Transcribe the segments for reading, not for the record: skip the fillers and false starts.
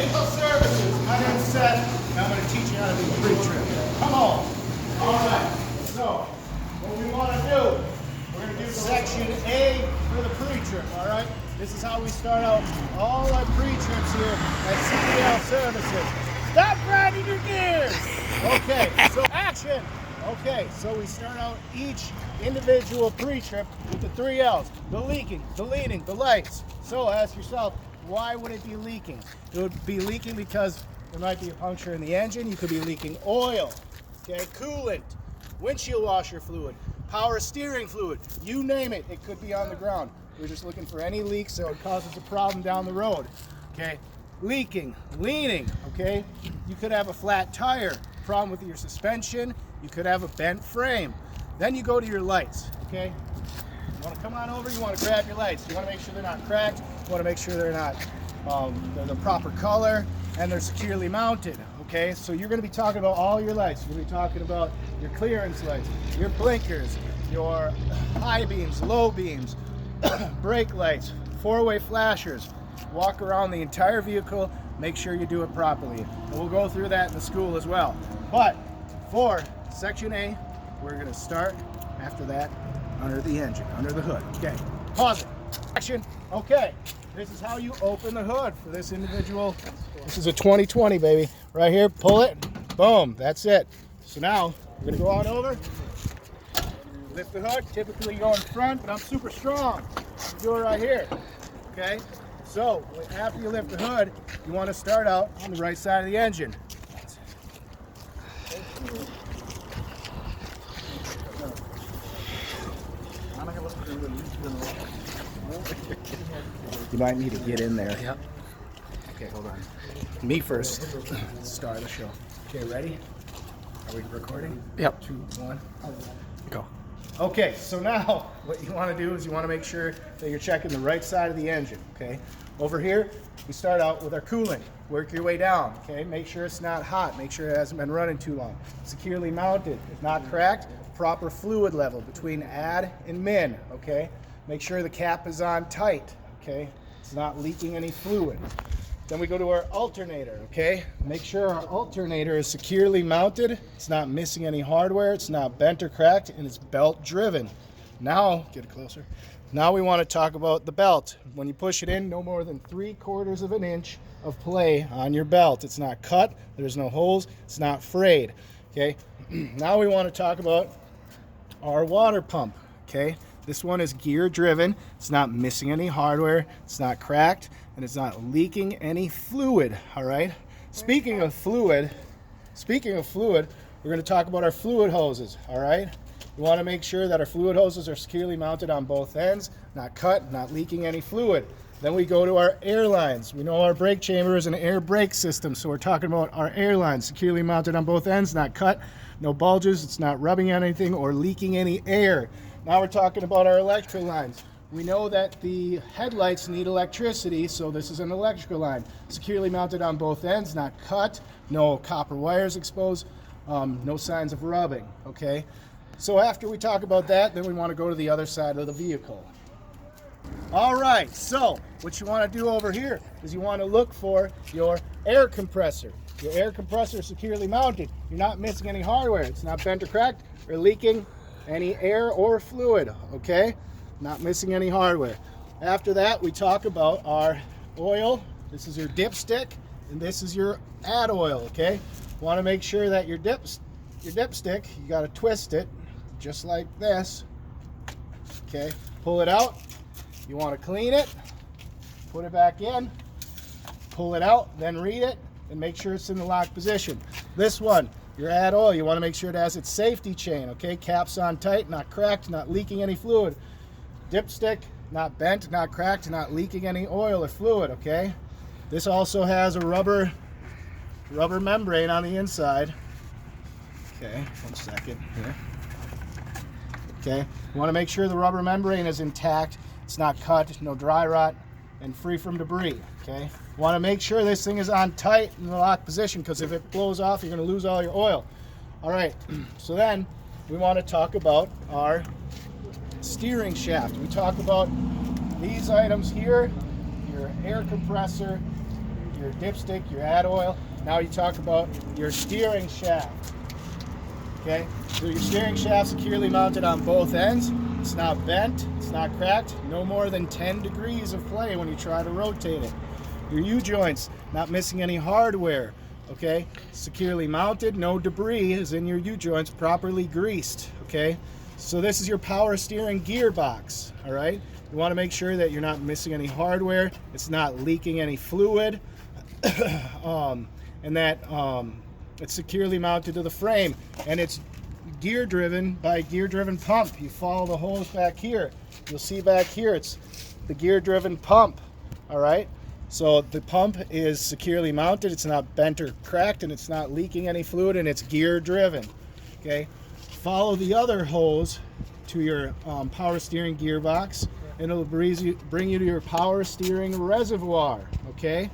CDL services. My name's Seth, and I'm going to teach you how to do pre-trip. Come on. All right. So, what we want to do, we're going to do section A for the pre-trip, all right? This is how we start out all our pre-trips here at CDL services. Stop grinding your gears. Okay, so action. Okay, so we start out each individual pre-trip with the 3 L's. The leaking, the leaning, the lights. So ask yourself, why would it be leaking? It would be leaking because there might be a puncture in the engine. You could be leaking oil, okay, coolant, windshield washer fluid, power steering fluid, you name it, it could be on the ground. We're just looking for any leaks so it causes a problem down the road, okay? Leaking, leaning, okay? You could have a flat tire, problem with your suspension, you could have a bent frame. Then you go to your lights, okay? You want to come on over, you want to grab your lights. You want to make sure they're not cracked, you want to make sure they're not, they're the proper color, and they're securely mounted, okay? So you're going to be talking about all your lights. You're going to be talking about your clearance lights, your blinkers, your high beams, low beams, brake lights, 4-way flashers. Walk around the entire vehicle, make sure you do it properly. And we'll go through that in the school as well. But for section A, we're going to start after that under the engine, under the hood. Okay, pause it. Action. Okay, this is how you open the hood for this individual. This is a 2020, baby. Right here, pull it. Boom, that's it. So now we're going to go on over. Lift the hood. Typically you go in front, but I'm super strong. You do it right here. Okay? So after you lift the hood, you want to start out on the right side of the engine. You might need to get in there. Yep. Okay, hold on. Me first. Start the show. Okay, ready? Are we recording? Yep. 2, 1. Go. Okay, so now what you want to do is you want to make sure that you're checking the right side of the engine, okay? Over here, we start out with our coolant. Work your way down, okay? Make sure it's not hot. Make sure it hasn't been running too long. Securely mounted, if not cracked, proper fluid level between add and min, okay? Make sure the cap is on tight, okay? It's not leaking any fluid. Then we go to our alternator, okay? Make sure our alternator is securely mounted, it's not missing any hardware, it's not bent or cracked, and it's belt driven. Now, get it closer. Now we want to talk about the belt. When you push it in, no more than 3/4 of an inch of play on your belt. It's not cut, there's no holes, it's not frayed, okay? Now we want to talk about our water pump, okay? This one is gear driven, it's not missing any hardware, it's not cracked, and it's not leaking any fluid, all right? Speaking of fluid, we're going to talk about our fluid hoses, all right? We want to make sure that our fluid hoses are securely mounted on both ends, not cut, not leaking any fluid. Then we go to our air lines. We know our brake chamber is an air brake system, so we're talking about our air lines, securely mounted on both ends, not cut, no bulges, it's not rubbing on anything or leaking any air. Now we're talking about our electrical lines. We know that the headlights need electricity, so this is an electrical line. Securely mounted on both ends, not cut, no copper wires exposed, no signs of rubbing, okay? So after we talk about that, then we want to go to the other side of the vehicle. All right, so what you want to do over here is you want to look for your air compressor. Your air compressor is securely mounted. You're not missing any hardware. It's not bent or cracked or leaking any air or fluid, okay? Not missing any hardware. After that, we talk about our oil. This is your dipstick, and this is your add oil, okay? Want to make sure that your dipstick, you got to twist it just like this, okay? Pull it out. You want to clean it, put it back in, pull it out, then read it, and make sure it's in the locked position. This one, your add oil, you want to make sure it has its safety chain, okay? Caps on tight, not cracked, not leaking any fluid. Dipstick, not bent, not cracked, not leaking any oil or fluid, okay? This also has a rubber membrane on the inside. Okay, 1 second here. Okay, you want to make sure the rubber membrane is intact, it's not cut, no dry rot, and free from debris, okay? You want to make sure this thing is on tight in the locked position, because if it blows off, you're going to lose all your oil. All right, so then we want to talk about our steering shaft. We talk about these items here, your air compressor, your dipstick, your add oil. Now you talk about your steering shaft. Okay, so your steering shaft securely mounted on both ends. It's not bent, it's not cracked, no more than 10 degrees of play when you try to rotate it. Your U-joints, not missing any hardware, okay? Securely mounted, no debris is in your U-joints, properly greased, okay? So this is your power steering gearbox, all right? You wanna make sure that you're not missing any hardware, it's not leaking any fluid, and that it's securely mounted to the frame, and it's gear driven by a gear driven pump. You follow the hose back here, you'll see back here it's the gear driven pump. All right, so the pump is securely mounted, it's not bent or cracked, and it's not leaking any fluid, and it's gear driven. Okay, follow the other hose to your power steering gearbox, and it'll bring you to your power steering reservoir. Okay,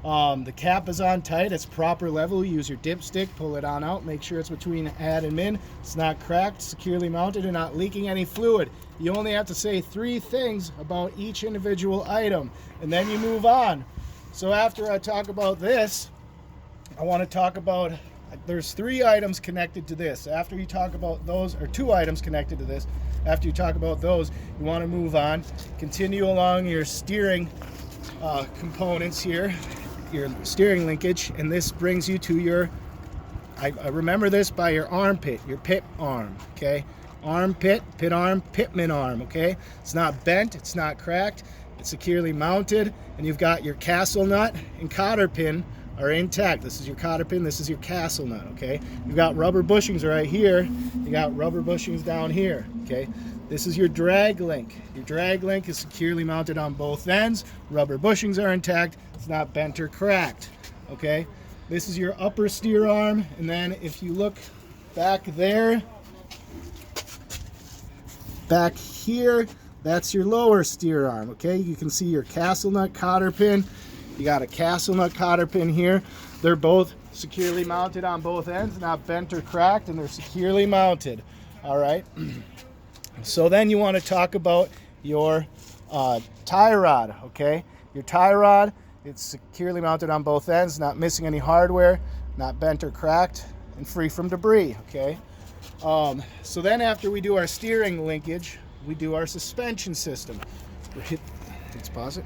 the cap is on tight, it's proper level. Use your dipstick, pull it on out, make sure it's between add and min. It's not cracked, securely mounted, and not leaking any fluid. You only have to say 3 things about each individual item, and then you move on. So after I talk about this, I want to talk about, there's 3 items connected to this. After you talk about those, or 2 items connected to this, after you talk about those, you want to move on, continue along your steering components here, your steering linkage, and this brings you to your, I remember this by your armpit, your pit arm, okay? Armpit, pit arm, pitman arm, okay? It's not bent, it's not cracked, it's securely mounted, and you've got your castle nut and cotter pin are intact. This is your cotter pin, this is your castle nut, okay? You've got rubber bushings right here, you got rubber bushings down here, okay? This is your drag link. Your drag link is securely mounted on both ends. Rubber bushings are intact. It's not bent or cracked, okay? This is your upper steer arm, and then if you look back there, back here, that's your lower steer arm, okay? You can see your castle nut cotter pin. You got a castle nut cotter pin here. They're both securely mounted on both ends, not bent or cracked, and they're securely mounted, all right? So then you want to talk about your tie rod, okay? Your tie rod, it's securely mounted on both ends, not missing any hardware, not bent or cracked, and free from debris, okay? So then after we do our steering linkage, we do our suspension system. Let's pause it.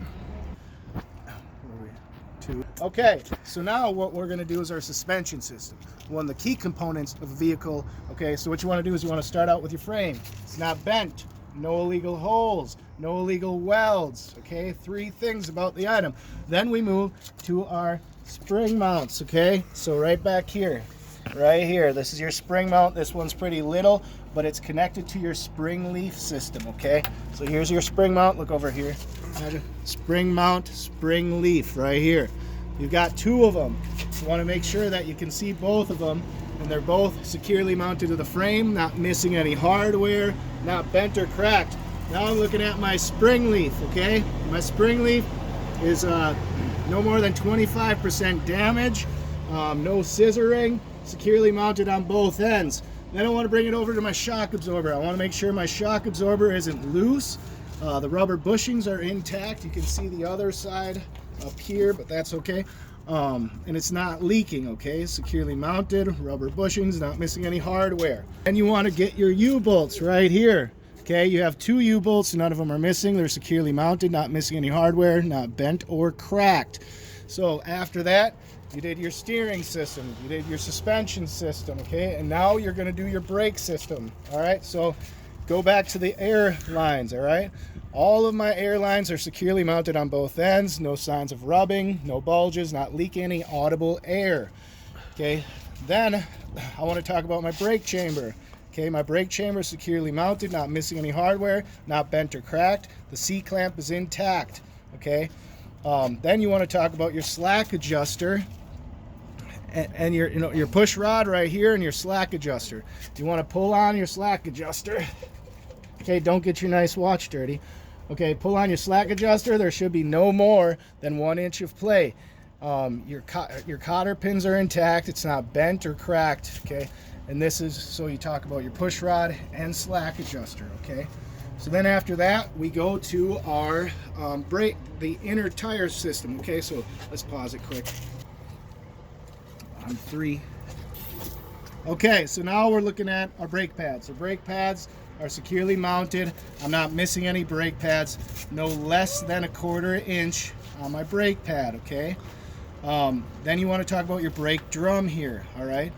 Okay, so now what we're going to do is our suspension system. One of the key components of a vehicle. Okay, so what you want to do is you want to start out with your frame. It's not bent, no illegal holes, no illegal welds. Okay, 3 things about the item. Then we move to our spring mounts. Okay, so right back here, right here, this is your spring mount. This one's pretty little, but it's connected to your spring leaf system. Okay, so here's your spring mount. Look over here. Spring mount, spring leaf right here. You've got 2 of them. You want to make sure that you can see both of them, and they're both securely mounted to the frame, not missing any hardware, not bent or cracked. Now I'm looking at my spring leaf, okay? My spring leaf is no more than 25% damage, no scissoring, securely mounted on both ends. Then I want to bring it over to my shock absorber. I want to make sure my shock absorber isn't loose. The rubber bushings are intact. You can see the other side up here, but that's okay. And it's not leaking, okay? Securely mounted, rubber bushings, not missing any hardware. And you want to get your U-bolts right here. Okay, you have 2 U-bolts, none of them are missing. They're securely mounted, not missing any hardware, not bent or cracked. So after that, you did your steering system, you did your suspension system, okay? And now you're gonna do your brake system, all right? So go back to the air lines, all right? All of my air lines are securely mounted on both ends, no signs of rubbing, no bulges, not leaking any audible air, okay? Then I wanna talk about my brake chamber. Okay, my brake chamber is securely mounted, not missing any hardware, not bent or cracked. The C-clamp is intact, okay? Then you want to talk about your slack adjuster and your push rod right here and your slack adjuster. You want to pull on your slack adjuster. Okay, don't get your nice watch dirty. Okay, pull on your slack adjuster. There should be no more than 1 inch of play. Your cotter pins are intact. It's not bent or cracked, okay? And this is, so you talk about your push rod and slack adjuster, okay? So then after that, we go to our brake, the inner tire system. Okay, so let's pause it quick. On 3. Okay, so now we're looking at our brake pads. So brake pads are securely mounted. I'm not missing any brake pads. No less than 1/4 inch on my brake pad, okay? Then you want to talk about your brake drum here, all right?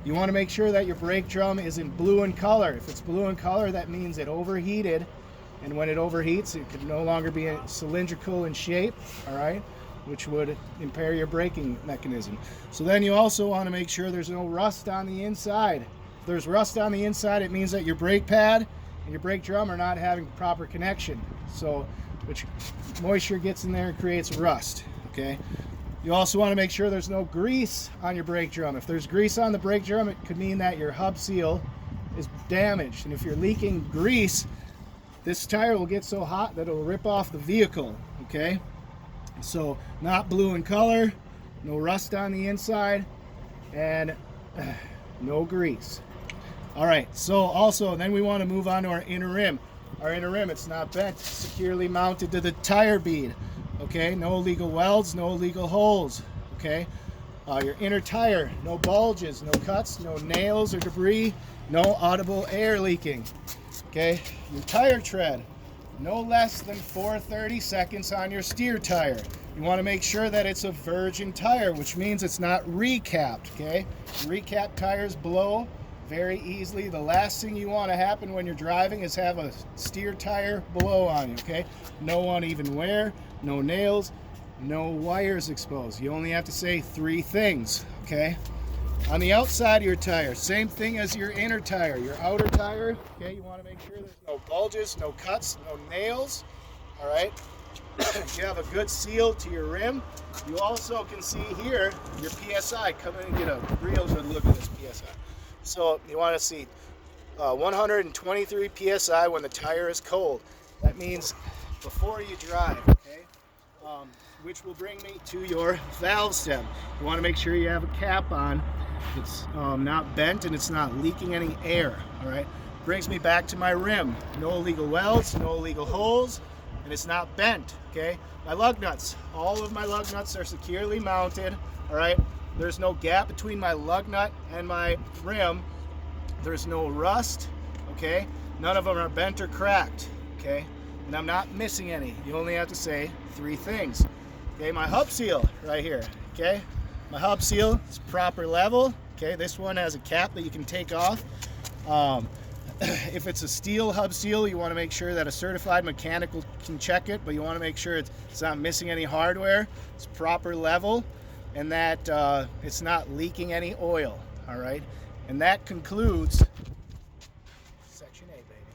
You want to make sure that your brake drum is in blue in color. If it's blue in color, that means it overheated, and when it overheats, it could no longer be cylindrical in shape, all right, which would impair your braking mechanism. So then you also want to make sure there's no rust on the inside. If there's rust on the inside, it means that your brake pad and your brake drum are not having proper connection. So, which moisture gets in there and creates rust, okay? You also want to make sure there's no grease on your brake drum. If there's grease on the brake drum, it could mean that your hub seal is damaged. And if you're leaking grease, this tire will get so hot that it'll rip off the vehicle, okay? So not blue in color, no rust on the inside, and no grease. All right, so also then we want to move on to our inner rim. Our inner rim, it's not bent, it's securely mounted to the tire bead. Okay, no illegal welds, no illegal holes. Okay, your inner tire, no bulges, no cuts, no nails or debris, no audible air leaking. Okay, your tire tread, no less than 430 seconds on your steer tire. You want to make sure that it's a virgin tire, which means it's not recapped. Okay, recapped tires blow very easily. The last thing you want to happen when you're driving is have a steer tire blow on you. Okay, no uneven wear, no nails, no wires exposed. You only have to say 3 things, okay? On the outside of your tire, same thing as your inner tire. Your outer tire, okay, you want to make sure there's no bulges, no cuts, no nails, all right? You have a good seal to your rim. You also can see here your PSI. Come in and get a real good look at this PSI. So you want to see 123 PSI when the tire is cold. That means before you drive, okay? Which will bring me to your valve stem. You want to make sure you have a cap on. It's not bent and it's not leaking any air, all right? Brings me back to my rim. No illegal welds, no illegal holes, and it's not bent, okay? My lug nuts, all of my lug nuts are securely mounted, all right? There's no gap between my lug nut and my rim. There's no rust, okay? None of them are bent or cracked, okay? And I'm not missing any. You only have to say 3 things. Okay, my hub seal right here, okay? My hub seal is proper level, okay? This one has a cap that you can take off. If it's a steel hub seal, you want to make sure that a certified mechanic can check it, but you want to make sure it's not missing any hardware, it's proper level, and that it's not leaking any oil, all right? And that concludes Section A, baby.